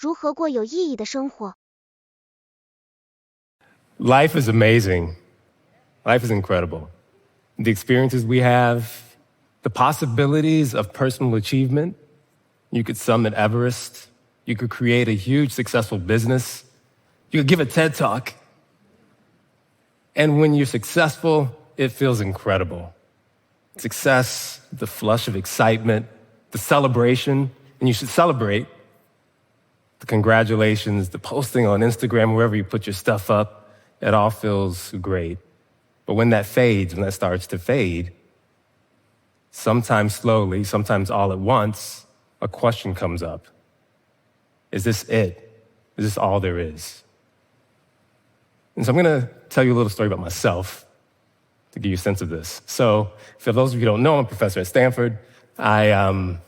如何过有意义的生活。 Life is amazing. Life is incredible. The experiences we have, the possibilities of personal achievement. You could summit Everest. You could create a huge, successful business. You could give a TED Talk. And when you're successful, it feels incredible. Success, the flush of excitement, the celebration, and you should celebrate. The congratulations, the posting on Instagram, wherever you put your stuff up, it all feels great. But when that fades, when that starts to fade, sometimes slowly, sometimes all at once, a question comes up. Is this it? Is this all there is? And so I'm going to tell you a little story about myself to give you a sense of this. So for those of you who don't know, I'm a professor at Stanford. When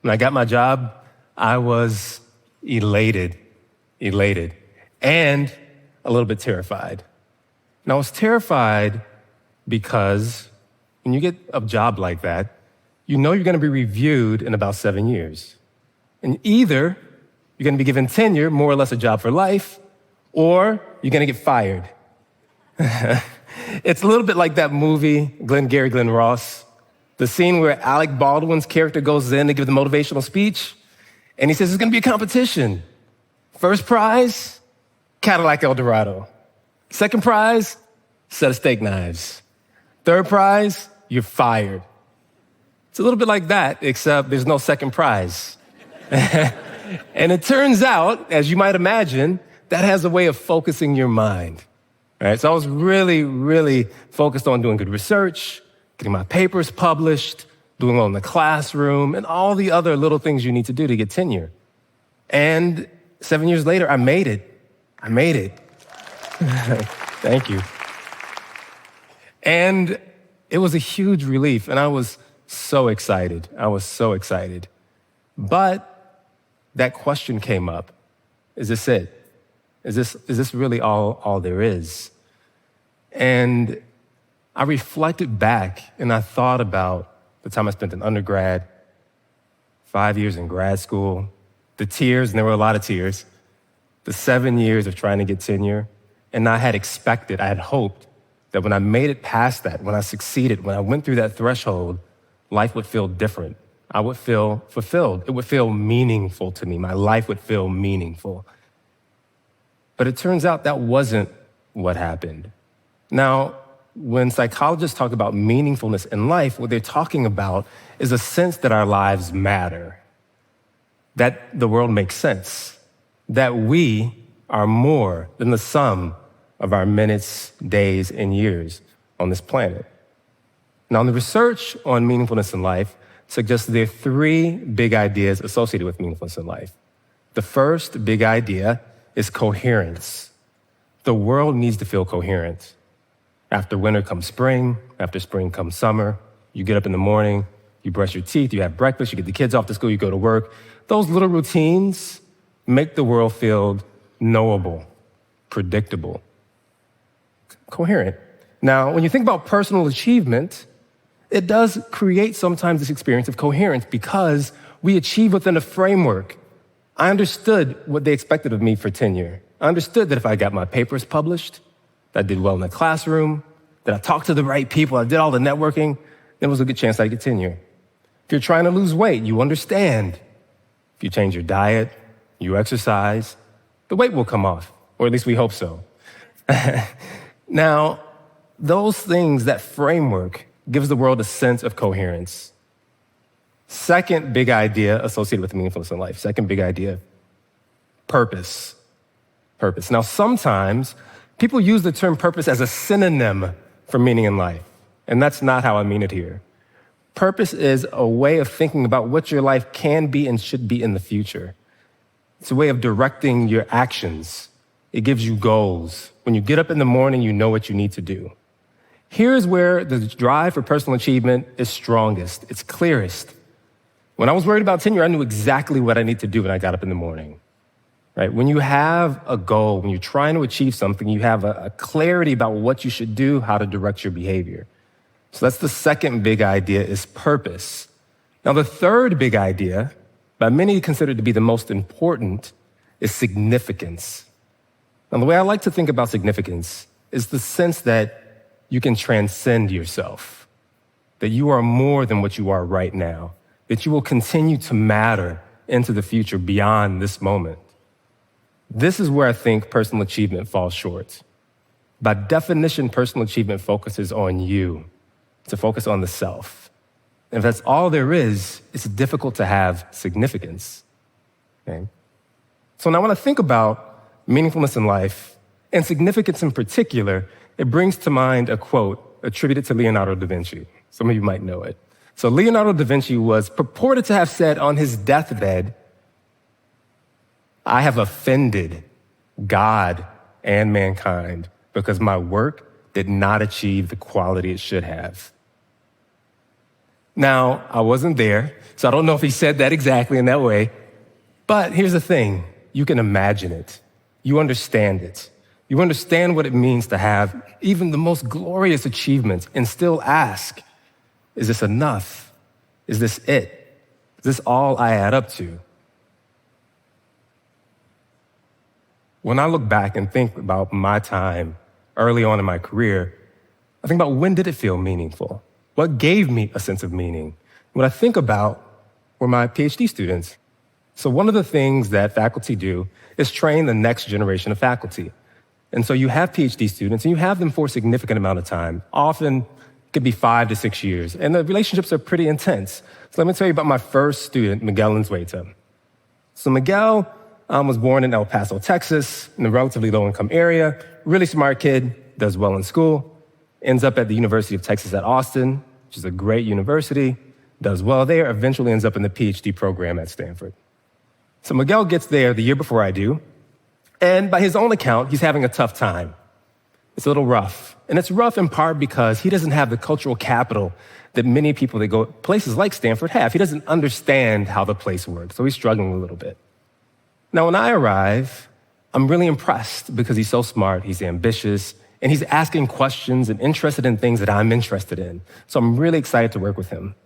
I got my job, I was elated, and a little bit terrified. And I was terrified because when you get a job like that, you know you're going to be reviewed in about 7 years. And either you're going to be given tenure, more or less a job for life, or you're going to get fired. It's a little bit like that movie, Glenn Ross, the scene where Alec Baldwin's character goes in to give the motivational speech, and he says, there's going to be a competition. First prize, Cadillac Eldorado. Second prize, set of steak knives. Third prize, you're fired. It's a little bit like that, except there's no second prize. And it turns out, as you might imagine, that has a way of focusing your mind. Right? So I was really focused on doing good research, getting my papers published, doing well in the classroom, and all the other little things you need to do to get tenure. And 7 years later, I made it. Thank you. And it was a huge relief, and I was so excited. But that question came up. Is this it? Is this really all there is? And I reflected back, and I thought about the time I spent in undergrad, 5 years in grad school, the tears, and there were a lot of tears, the 7 years of trying to get tenure. And I had hoped that when I made it past that, when I succeeded, when I went through that threshold, life would feel different. I would feel fulfilled. It would feel meaningful to me. My life would feel meaningful. But it turns out that wasn't what happened. Now, when psychologists talk about meaningfulness in life, what they're talking about is a sense that our lives matter, that the world makes sense, that we are more than the sum of our minutes, days, and years on this planet. Now, the research on meaningfulness in life suggests there are 3 big ideas associated with meaningfulness in life. The first big idea is coherence. The world needs to feel coherent. After winter comes spring, after spring comes summer. You get up in the morning, you brush your teeth, you have breakfast, you get the kids off to school, you go to work. Those little routines make the world feel knowable, predictable, coherent. Now, when you think about personal achievement, it does create sometimes this experience of coherence because we achieve within a framework. I understood what they expected of me for tenure. I understood that if I got my papers published, that I did well in the classroom, that I talked to the right people, I did all the networking, there was a good chance I'd get tenure. If you're trying to lose weight, you understand. If you change your diet, you exercise, the weight will come off, or at least we hope so. Now, those things, that framework, gives the world a sense of coherence. Second big idea associated with meaningfulness in life, second big idea, purpose. Now, sometimes people use the term purpose as a synonym for meaning in life, and that's not how I mean it here. Purpose is a way of thinking about what your life can be and should be in the future. It's a way of directing your actions. It gives you goals. When you get up in the morning, you know what you need to do. Here's where the drive for personal achievement is strongest. It's clearest. When I was worried about tenure, I knew exactly what I need to do when I got up in the morning. Right? When you have a goal, when you're trying to achieve something, you have a clarity about what you should do, how to direct your behavior. So that's the second big idea, is purpose. Now, the third big idea, by many considered to be the most important, is significance. Now, the way I like to think about significance is the sense that you can transcend yourself, that you are more than what you are right now, that you will continue to matter into the future beyond this moment. This is where I think personal achievement falls short. By definition, personal achievement focuses on you, to focus on the self. And if that's all there is, it's difficult to have significance. Okay? So now when I think about meaningfulness in life, and significance in particular, it brings to mind a quote attributed to Leonardo da Vinci. Some of you might know it. So Leonardo da Vinci was purported to have said on his deathbed, "I have offended God and mankind because my work did not achieve the quality it should have." Now, I wasn't there, so I don't know if he said that exactly in that way. But here's the thing. You can imagine it. You understand it. You understand what it means to have even the most glorious achievements and still ask, is this enough? Is this it? Is this all I add up to? When I look back and think about my time early on in my career, I think about when did it feel meaningful? What gave me a sense of meaning? What I think about were my PhD students. So one of the things that faculty do is train the next generation of faculty. And so you have PhD students, and you have them for a significant amount of time. Often, it could be 5 to 6 years. And the relationships are pretty intense. So let me tell you about my first student, Miguel Enzueta. So Miguel was born in El Paso, Texas, in a relatively low-income area. Really smart kid, does well in school. Ends up at the University of Texas at Austin, which is a great university. Does well there, eventually ends up in the PhD program at Stanford. So Miguel gets there the year before I do. And by his own account, he's having a tough time. It's a little rough. And it's rough in part because he doesn't have the cultural capital that many people that go places like Stanford have. He doesn't understand how the place works, so he's struggling a little bit. Now, when I arrive, I'm really impressed because he's so smart, he's ambitious, and he's asking questions and interested in things that I'm interested in. So I'm really excited to work with him.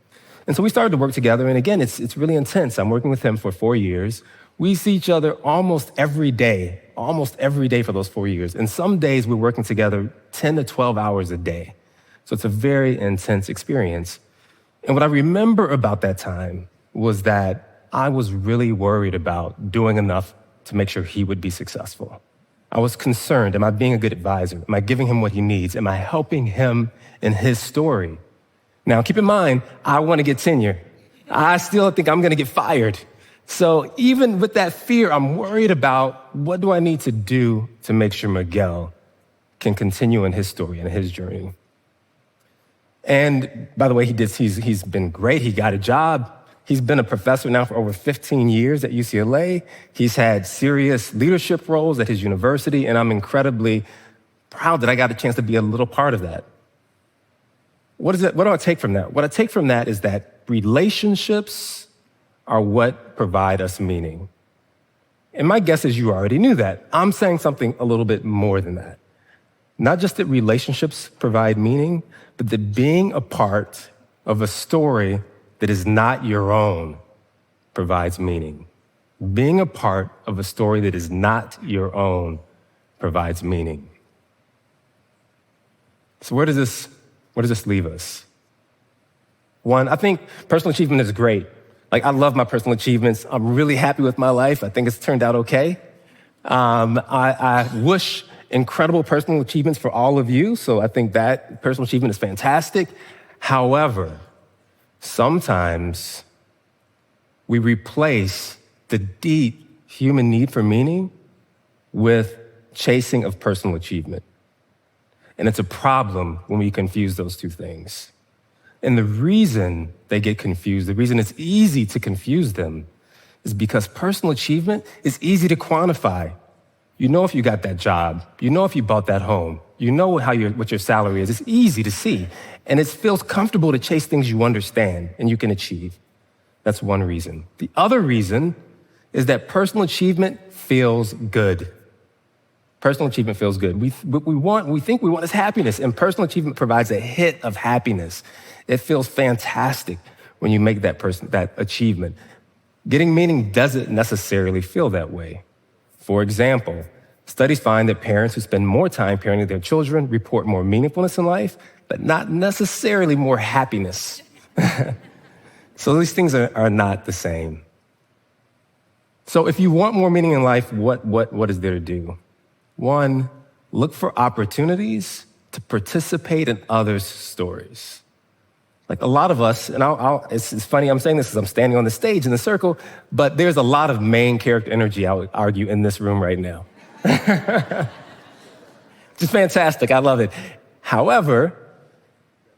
And so we started to work together, and again, it's really intense. I'm working with him for 4 years. We see each other almost every day for those 4 years. And some days we're working together 10 to 12 hours a day. So it's a very intense experience. And what I remember about that time was that I was really worried about doing enough to make sure he would be successful. I was concerned, am I being a good advisor? Am I giving him what he needs? Am I helping him in his story? Now, keep in mind, I want to get tenure. I still think I'm going to get fired. So even with that fear, I'm worried about what do I need to do to make sure Miguel can continue in his story and his journey. And by the way, he's been great. He got a job. He's been a professor now for over 15 years at UCLA. He's had serious leadership roles at his university, and I'm incredibly proud that I got a chance to be a little part of that. What do I take from that? What I take from that is that relationships are what provide us meaning. And my guess is you already knew that. I'm saying something a little bit more than that. Not just that relationships provide meaning, but that being a part of a story that is not your own provides meaning. Being a part of a story that is not your own provides meaning. So where does this leave us? One, I think personal achievement is great. I love my personal achievements. I'm really happy with my life. I think it's turned out okay. I wish incredible personal achievements for all of you, so I think that personal achievement is fantastic. However, sometimes we replace the deep human need for meaning with chasing of personal achievement. And it's a problem when we confuse those two things. And the reason they get confused, the reason it's easy to confuse them, is because personal achievement is easy to quantify. You know if you got that job. You know if you bought that home. You know what your salary is. It's easy to see. And it feels comfortable to chase things you understand and you can achieve. That's one reason. The other reason is that personal achievement feels good. Personal achievement feels good. What we think we want is happiness, and personal achievement provides a hit of happiness. It feels fantastic when you make that achievement. Getting meaning doesn't necessarily feel that way. For example, studies find that parents who spend more time parenting their children report more meaningfulness in life, but not necessarily more happiness. So these things are not the same. So if you want more meaning in life, what is there to do? One, look for opportunities to participate in others' stories. Like a lot of us, and it's funny I'm saying this because I'm standing on the stage in the circle, but there's a lot of main character energy, I would argue, in this room right now. Just fantastic, I love it. However,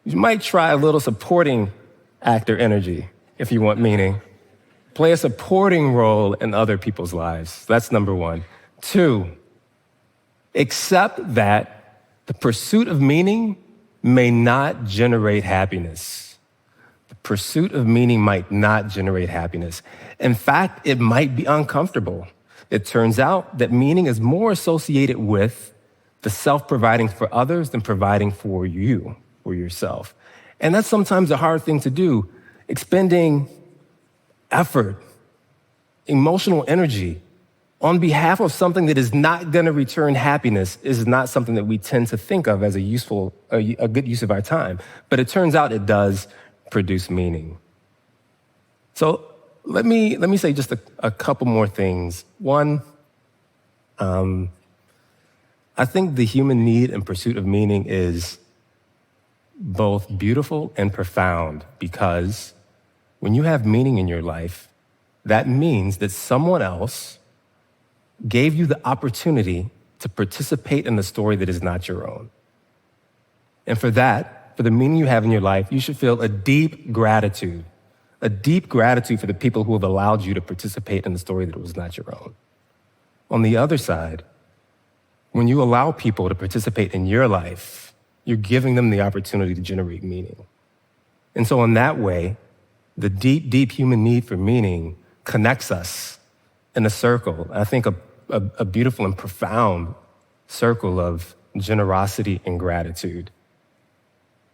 you might try a little supporting actor energy if you want meaning. Play a supporting role in other people's lives. That's number one. Two, accept that the pursuit of meaning may not generate happiness. The pursuit of meaning might not generate happiness. In fact, it might be uncomfortable. It turns out that meaning is more associated with the self-providing for others than providing for you, for yourself. And that's sometimes a hard thing to do. Expending effort, emotional energy on behalf of something that is not going to return happiness is not something that we tend to think of as a good use of our time. But it turns out it does produce meaning. So let me say just a couple more things. One, I think the human need and pursuit of meaning is both beautiful and profound, because when you have meaning in your life, that means that someone else gave you the opportunity to participate in the story that is not your own. And for that, for the meaning you have in your life, you should feel a deep gratitude for the people who have allowed you to participate in the story that was not your own. On the other side, when you allow people to participate in your life, you're giving them the opportunity to generate meaning. And so in that way, the deep, deep human need for meaning connects us in a circle. I think a beautiful and profound circle of generosity and gratitude.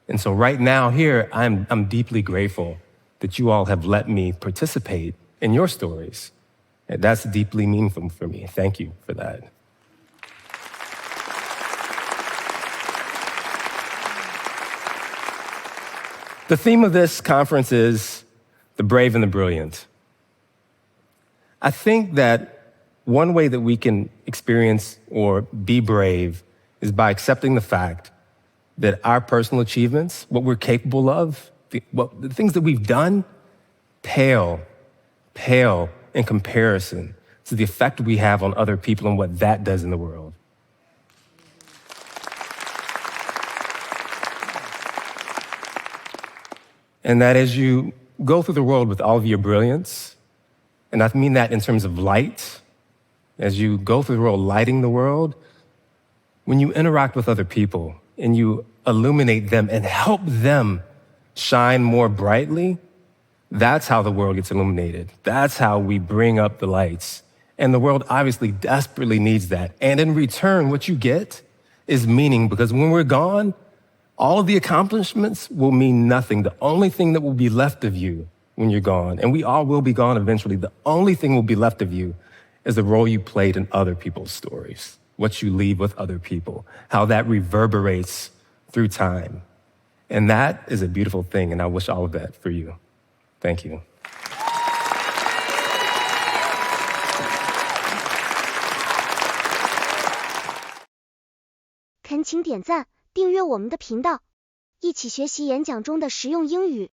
And so right now here, I'm deeply grateful that you all have let me participate in your stories. And that's deeply meaningful for me. Thank you for that. The theme of this conference is the brave and the brilliant. I think that one way that we can experience or be brave is by accepting the fact that our personal achievements, what we're capable of, the things that we've done, pale in comparison to the effect we have on other people and what that does in the world. And that as you go through the world with all of your brilliance, and I mean that in terms of light, as you go through the world lighting the world, when you interact with other people and you illuminate them and help them shine more brightly, that's how the world gets illuminated. That's how we bring up the lights. And the world obviously desperately needs that. And in return, what you get is meaning, because when we're gone, all of the accomplishments will mean nothing. The only thing that will be left of you when you're gone, and we all will be gone eventually, the only thing will be left of you is the role you played in other people's stories, what you leave with other people, how that reverberates through time. And that is a beautiful thing, and I wish all of that for you. Thank you.恳请点赞，订阅我们的频道，一起学习演讲中的实用英语。